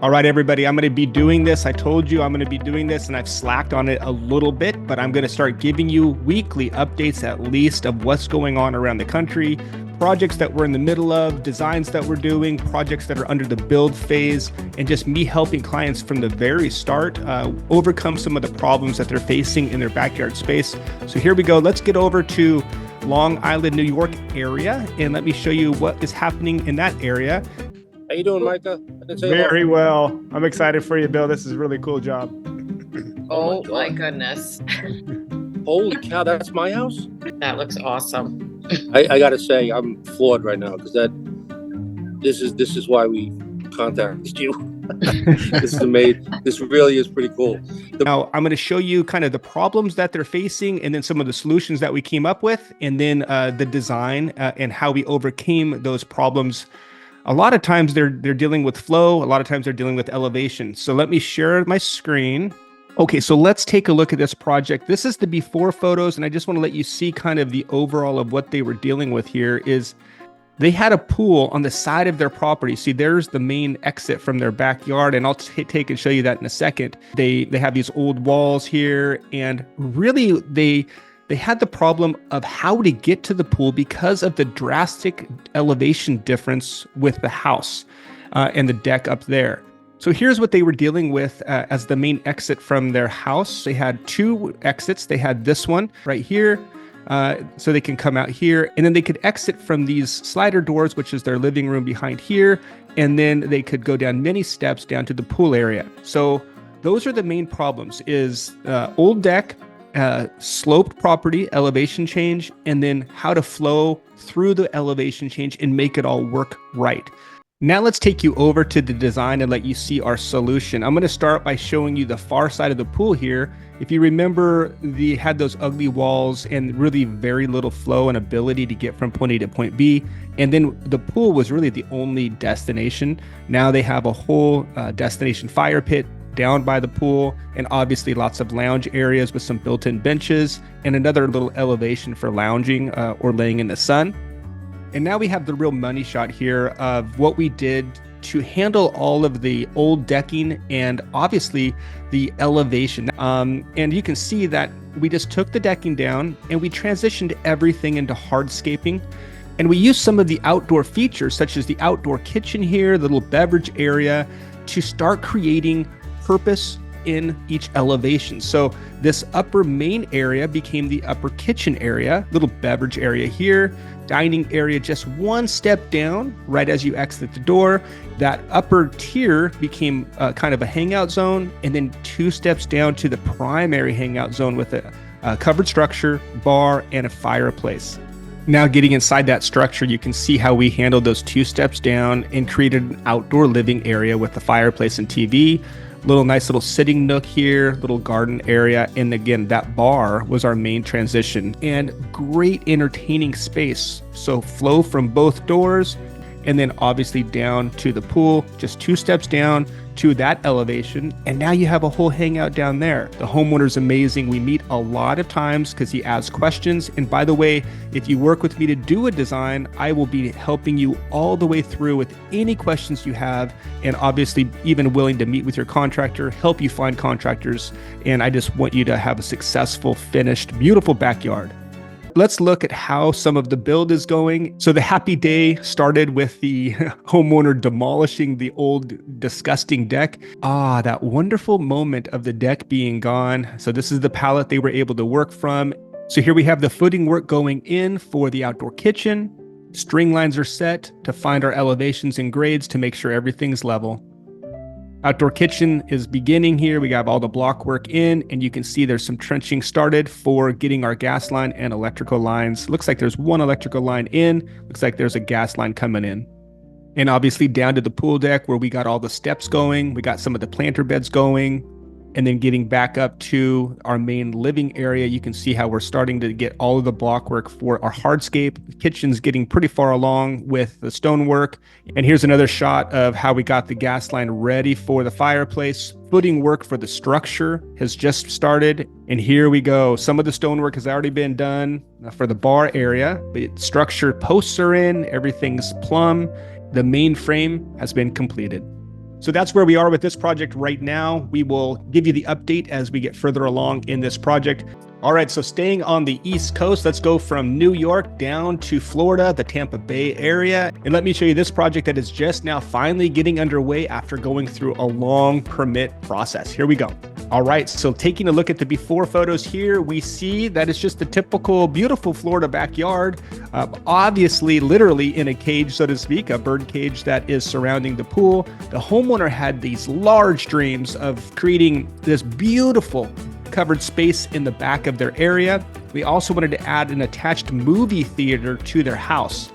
All right, everybody, I'm going to be doing this. I told you I'm going to be doing this, and I've slacked on it a little bit, but I'm going to start giving you weekly updates at least of what's going on around the country, projects that we're in the middle of, designs that we're doing, projects that are under the build phase, and just me helping clients from the very start overcome some of the problems that they're facing in their backyard space. So here we go. Let's get over to Long Island, New York area, and let me show you what is happening in that area. How you doing, Micah? I didn't say Very well. I'm excited for you, Bill. This is a really cool job. Oh my goodness. Holy cow, that's my house? That looks awesome. I gotta say, I'm floored right now because this is why we contacted you. This is amazing. This really is pretty cool. Now, I'm going to show you kind of the problems that they're facing and then some of the solutions that we came up with, and then the design and how we overcame those problems. A lot of times they're dealing with flow. A lot of times they're dealing with elevation. So let me share my screen. Okay, so let's take a look at this project. This is the before photos, and I just want to let you see kind of the overall of what they were dealing with here is they had a pool on the side of their property. See, there's the main exit from their backyard, and I'll take and show you that in a second. They have these old walls here, and really they had the problem of how to get to the pool because of the drastic elevation difference with the house and the deck up there. So here's what they were dealing with as the main exit from their house. They had two exits. They had this one right here, so they can come out here, and then they could exit from these slider doors, which is their living room behind here, and then they could go down many steps down to the pool area. So those are the main problems: is old deck, sloped property, elevation change, and then how to flow through the elevation change and make it all work right. Now let's take you over to the design and let you see our solution. I'm going to start by showing you the far side of the pool here. If you remember, they had those ugly walls and really very little flow and ability to get from point A to point B. And then the pool was really the only destination. Now they have a whole destination fire pit down by the pool, and obviously lots of lounge areas with some built-in benches and another little elevation for lounging or laying in the sun. And now we have the real money shot here of what we did to handle all of the old decking and obviously the elevation. And you can see that we just took the decking down and we transitioned everything into hardscaping. And we used some of the outdoor features, such as the outdoor kitchen here, the little beverage area, to start creating purpose in each elevation. So this upper main area became the upper kitchen area, little beverage area here, dining area just one step down right as you exit the door. That upper tier became kind of a hangout zone, and then two steps down to the primary hangout zone with a covered structure, bar, and a fireplace. Now getting inside that structure, you can see how we handled those two steps down and created an outdoor living area with the fireplace and TV. Nice little sitting nook here, little garden area. And again, that bar was our main transition, and great entertaining space. So flow from both doors, and then obviously down to the pool, just two steps down to that elevation. And now you have a whole hangout down there. The homeowner's amazing. We meet a lot of times because he asks questions. And by the way, if you work with me to do a design, I will be helping you all the way through with any questions you have, and obviously even willing to meet with your contractor, help you find contractors. And I just want you to have a successful, finished, beautiful backyard. Let's look at how some of the build is going. So the happy day started with the homeowner demolishing the old disgusting deck. That wonderful moment of the deck being gone. So this is the palette they were able to work from. So here we have the footing work going in for the outdoor kitchen. String lines are set to find our elevations and grades to make sure everything's level. Outdoor kitchen is beginning here. We got all the block work in, and you can see there's some trenching started for getting our gas line and electrical lines. Looks like there's one electrical line in. Looks like there's a gas line coming in. And obviously down to the pool deck where we got all the steps going. We got some of the planter beds going. And then getting back up to our main living area, you can see how we're starting to get all of the block work for our hardscape. The kitchen's getting pretty far along with the stonework. And here's another shot of how we got the gas line ready for the fireplace. Footing work for the structure has just started. And here we go. Some of the stonework has already been done for the bar area. The structure posts are in, everything's plumb. The main frame has been completed. So that's where we are with this project right now. We will give you the update as we get further along in this project. All right, so staying on the East Coast, let's go from New York down to Florida, the Tampa Bay area. And let me show you this project that is just now finally getting underway after going through a long permit process. Here we go. All right, so taking a look at the before photos here, we see that it's just a typical beautiful Florida backyard, obviously literally in a cage, so to speak, a bird cage that is surrounding the pool. The homeowner had these large dreams of creating this beautiful covered space in the back of their area. We also wanted to add an attached movie theater to their house.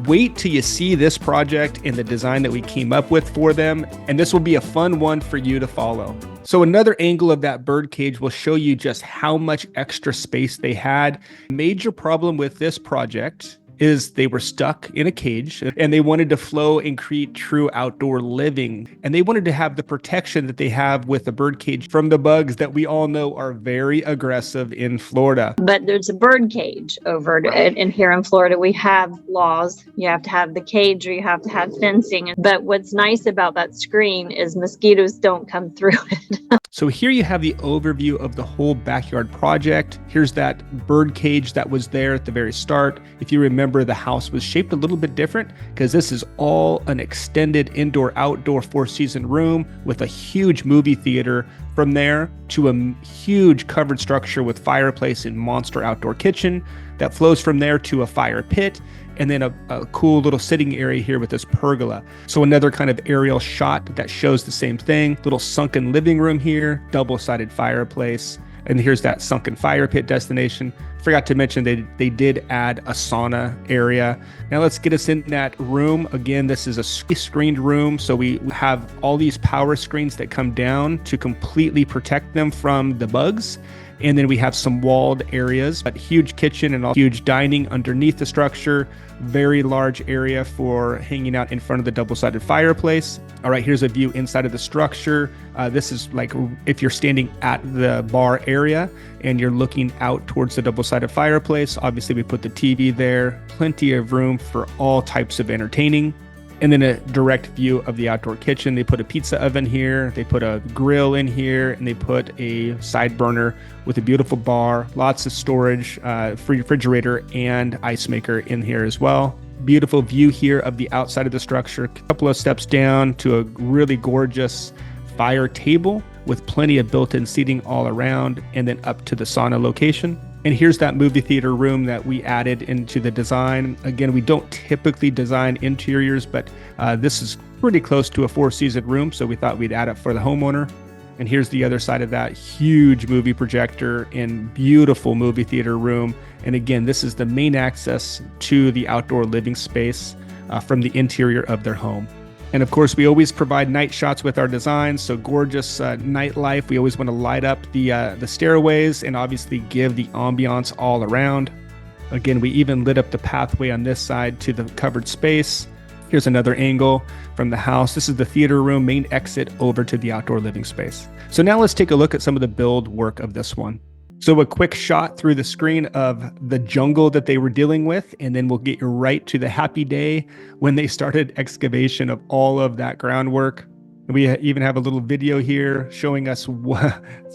Wait till you see this project and the design that we came up with for them, and this will be a fun one for you to follow. So another angle of that bird cage will show you just how much extra space they had. Major problem with this project is they were stuck in a cage and they wanted to flow and create true outdoor living. And they wanted to have the protection that they have with the bird cage from the bugs that we all know are very aggressive in Florida. But there's a bird cage over in here in Florida. We have laws. You have to have the cage or you have to have fencing. But what's nice about that screen is mosquitoes don't come through it. So here you have the overview of the whole backyard project. Here's that bird cage that was there at the very start. If you remember, the house was shaped a little bit different because this is all an extended indoor-outdoor 4-season room with a huge movie theater. From there to a huge covered structure with fireplace and monster outdoor kitchen that flows from there to a fire pit, and then a cool little sitting area here with this pergola. So another kind of aerial shot that shows the same thing. Little sunken living room here, double-sided fireplace, and here's that sunken fire pit destination. Forgot to mention they did add a sauna area. Now let's get us in that room. Again, this is a screened room, so we have all these power screens that come down to completely protect them from the bugs. And then we have some walled areas, but huge kitchen and huge dining underneath the structure. Very large area for hanging out in front of the double-sided fireplace. All right, here's a view inside of the structure. This is like if you're standing at the bar area and you're looking out towards the double-sided fireplace. Obviously, we put the TV there. Plenty of room for all types of entertaining. And then a direct view of the outdoor kitchen. They put a pizza oven here, they put a grill in here, and they put a side burner with a beautiful bar, lots of storage, free refrigerator, and ice maker in here as well. Beautiful view here of the outside of the structure. A couple of steps down to a really gorgeous fire table with plenty of built-in seating all around, and then up to the sauna location. And here's that movie theater room that we added into the design. Again, we don't typically design interiors, but this is pretty close to a 4-season room, so we thought we'd add it for the homeowner. And here's the other side of that huge movie projector and beautiful movie theater room. And again, this is the main access to the outdoor living space from the interior of their home. And of course, we always provide night shots with our designs. So gorgeous nightlife. We always want to light up the stairways and obviously give the ambiance all around. Again, we even lit up the pathway on this side to the covered space. Here's another angle from the house. This is the theater room, main exit over to the outdoor living space. So now let's take a look at some of the build work of this one. So a quick shot through the screen of the jungle that they were dealing with, and then we'll get you right to the happy day when they started excavation of all of that groundwork. We even have a little video here showing us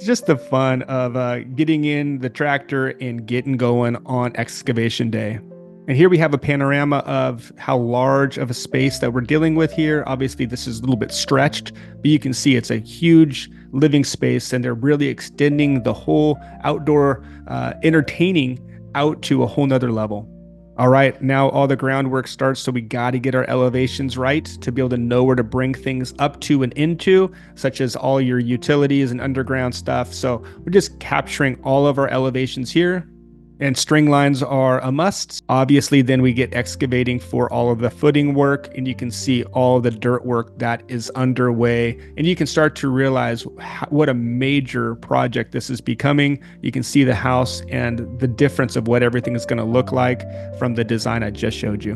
just the fun of getting in the tractor and getting going on excavation day. And here we have a panorama of how large of a space that we're dealing with here. Obviously, this is a little bit stretched, but you can see it's a huge living space, and they're really extending the whole outdoor entertaining out to a whole nother level. All right, now all the groundwork starts, so we got to get our elevations right to be able to know where to bring things up to and into, such as all your utilities and underground stuff. So we're just capturing all of our elevations here. And string lines are a must. Obviously, then we get excavating for all of the footing work, and you can see all the dirt work that is underway. And you can start to realize what a major project this is becoming. You can see the house and the difference of what everything is going to look like from the design I just showed you.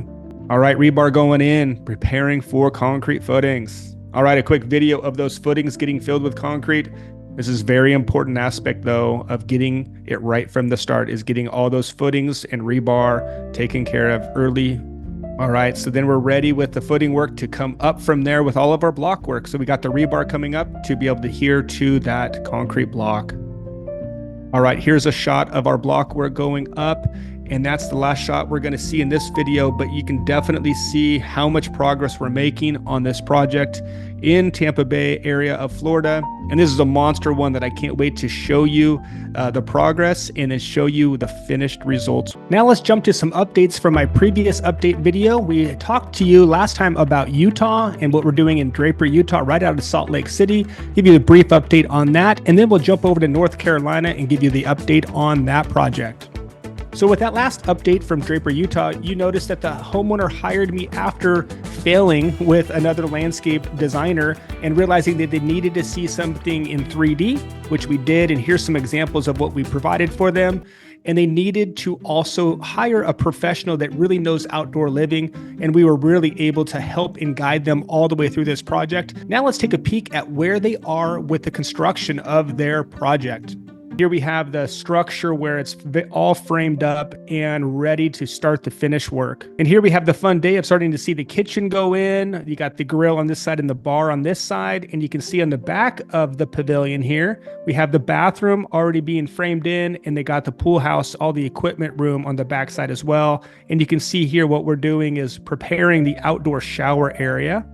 All right, rebar going in, preparing for concrete footings. All right, a quick video of those footings getting filled with concrete. This is a very important aspect, though, of getting it right from the start, is getting all those footings and rebar taken care of early All right, so then we're ready with the footing work to come up from there with all of our block work. So we got the rebar coming up to be able to adhere to that concrete block. All right, here's a shot of our block work going up, and that's the last shot we're going to see in this video, but you can definitely see how much progress we're making on this project in Tampa Bay area of Florida. And this is a monster one that I can't wait to show you the progress and then show you the finished results. Now let's jump to some updates from my previous update video. We talked to you last time about Utah and what we're doing in Draper, Utah, right out of Salt Lake City. Give you a brief update on that, and then we'll jump over to North Carolina and give you the update on that project. So with that last update from Draper, Utah, you noticed that the homeowner hired me after failing with another landscape designer and realizing that they needed to see something in 3D, which we did. And here's some examples of what we provided for them. And they needed to also hire a professional that really knows outdoor living. And we were really able to help and guide them all the way through this project. Now let's take a peek at where they are with the construction of their project. Here we have the structure where it's all framed up and ready to start the finish work. And here we have the fun day of starting to see the kitchen go in. You got the grill on this side and the bar on this side. And you can see on the back of the pavilion here, we have the bathroom already being framed in, and they got the pool house, all the equipment room on the back side as well. And you can see here what we're doing is preparing the outdoor shower area.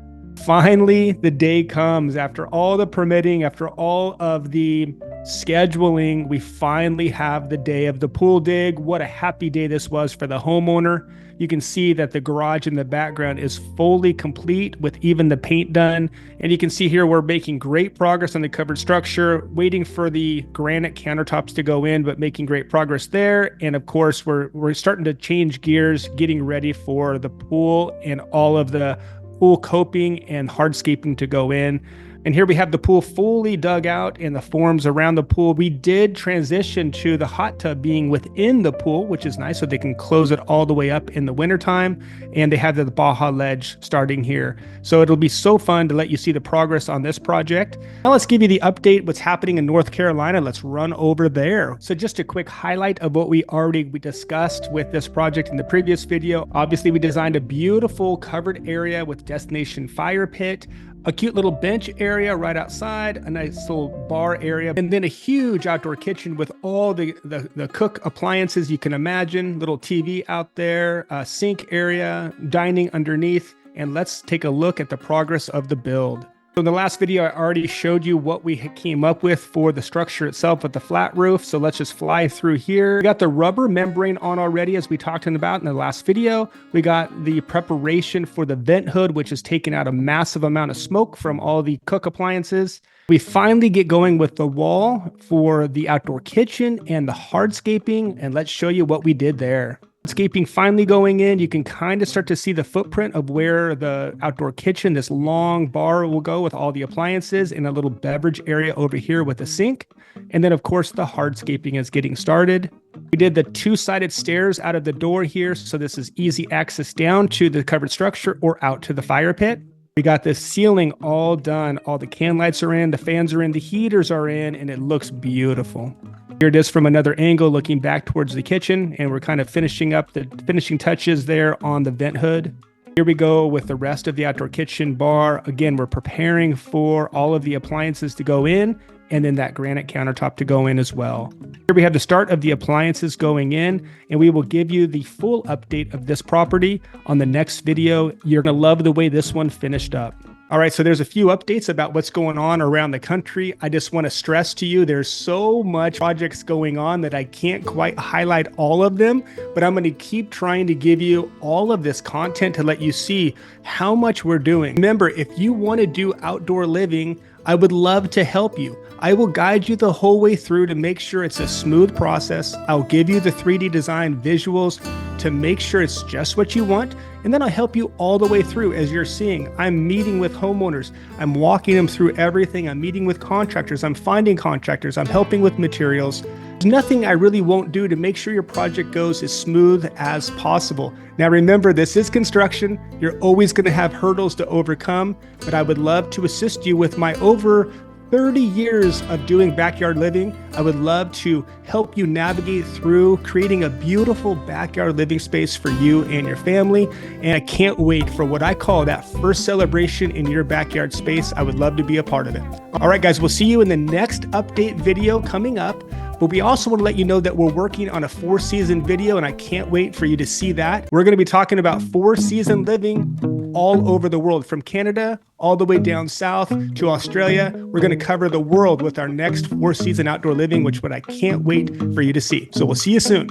Finally, the day comes after all the permitting, after all of the scheduling, we finally have the day of the pool dig. What a happy day this was for the homeowner. You can see that the garage in the background is fully complete with even the paint done. And you can see here we're making great progress on the covered structure, waiting for the granite countertops to go in, but making great progress there. And of course, we're starting to change gears, getting ready for the pool and all of the pool coping and hardscaping to go in. And here we have the pool fully dug out and the forms around the pool. We did transition to the hot tub being within the pool, which is nice, so they can close it all the way up in the wintertime. And they have the Baja ledge starting here. So it'll be so fun to let you see the progress on this project. Now let's give you the update, what's happening in North Carolina. Let's run over there. So just a quick highlight of what we already discussed with this project in the previous video. Obviously, we designed a beautiful covered area with destination fire pit, a cute little bench area right outside, a nice little bar area, and then a huge outdoor kitchen with all the cook appliances you can imagine, little TV out there, a sink area, dining underneath. And let's take a look at the progress of the build. So in the last video, I already showed you what we came up with for the structure itself with the flat roof. So let's just fly through here. We got the rubber membrane on already, as we talked about in the last video. We got the preparation for the vent hood, which has taken out a massive amount of smoke from all the cook appliances. We finally get going with the wall for the outdoor kitchen and the hardscaping. And let's show you what we did there. Hardscaping finally going in, you can kind of start to see the footprint of where the outdoor kitchen, this long bar, will go with all the appliances, and a little beverage area over here with a sink. And then of course the hardscaping is getting started. We did the two-sided stairs out of the door here, so this is easy access down to the covered structure or out to the fire pit. We got the ceiling all done. All the can lights are in, the fans are in, the heaters are in, and it looks beautiful. Here it is from another angle looking back towards the kitchen, and we're kind of finishing up the finishing touches there on the vent hood. Here we go with the rest of the outdoor kitchen bar. Again, we're preparing for all of the appliances to go in, and then that granite countertop to go in as well. Here we have the start of the appliances going in, and we will give you the full update of this property on the next video. You're gonna love the way this one finished up. All right, so there's a few updates about what's going on around the country. I just want to stress to you, there's so much projects going on that I can't quite highlight all of them, but I'm going to keep trying to give you all of this content to let you see how much we're doing. Remember, if you want to do outdoor living, I would love to help you. I will guide you the whole way through to make sure it's a smooth process. I'll give you the 3D design visuals to make sure it's just what you want. And then I'll help you all the way through. As you're seeing, I'm meeting with homeowners. I'm walking them through everything. I'm meeting with contractors. I'm finding contractors. I'm helping with materials. There's nothing I really won't do to make sure your project goes as smooth as possible. Now remember, this is construction. You're always going to have hurdles to overcome, but I would love to assist you with my over 30 years of doing backyard living. I would love to help you navigate through creating a beautiful backyard living space for you and your family. And I can't wait for what I call that first celebration in your backyard space. I would love to be a part of it. All right, guys, we'll see you in the next update video coming up. But we also want to let you know that we're working on a 4-season video, and I can't wait for you to see that. We're going to be talking about 4-season living all over the world, from Canada all the way down south to Australia. We're going to cover the world with our next 4-season outdoor living, which I can't wait for you to see. So we'll see you soon.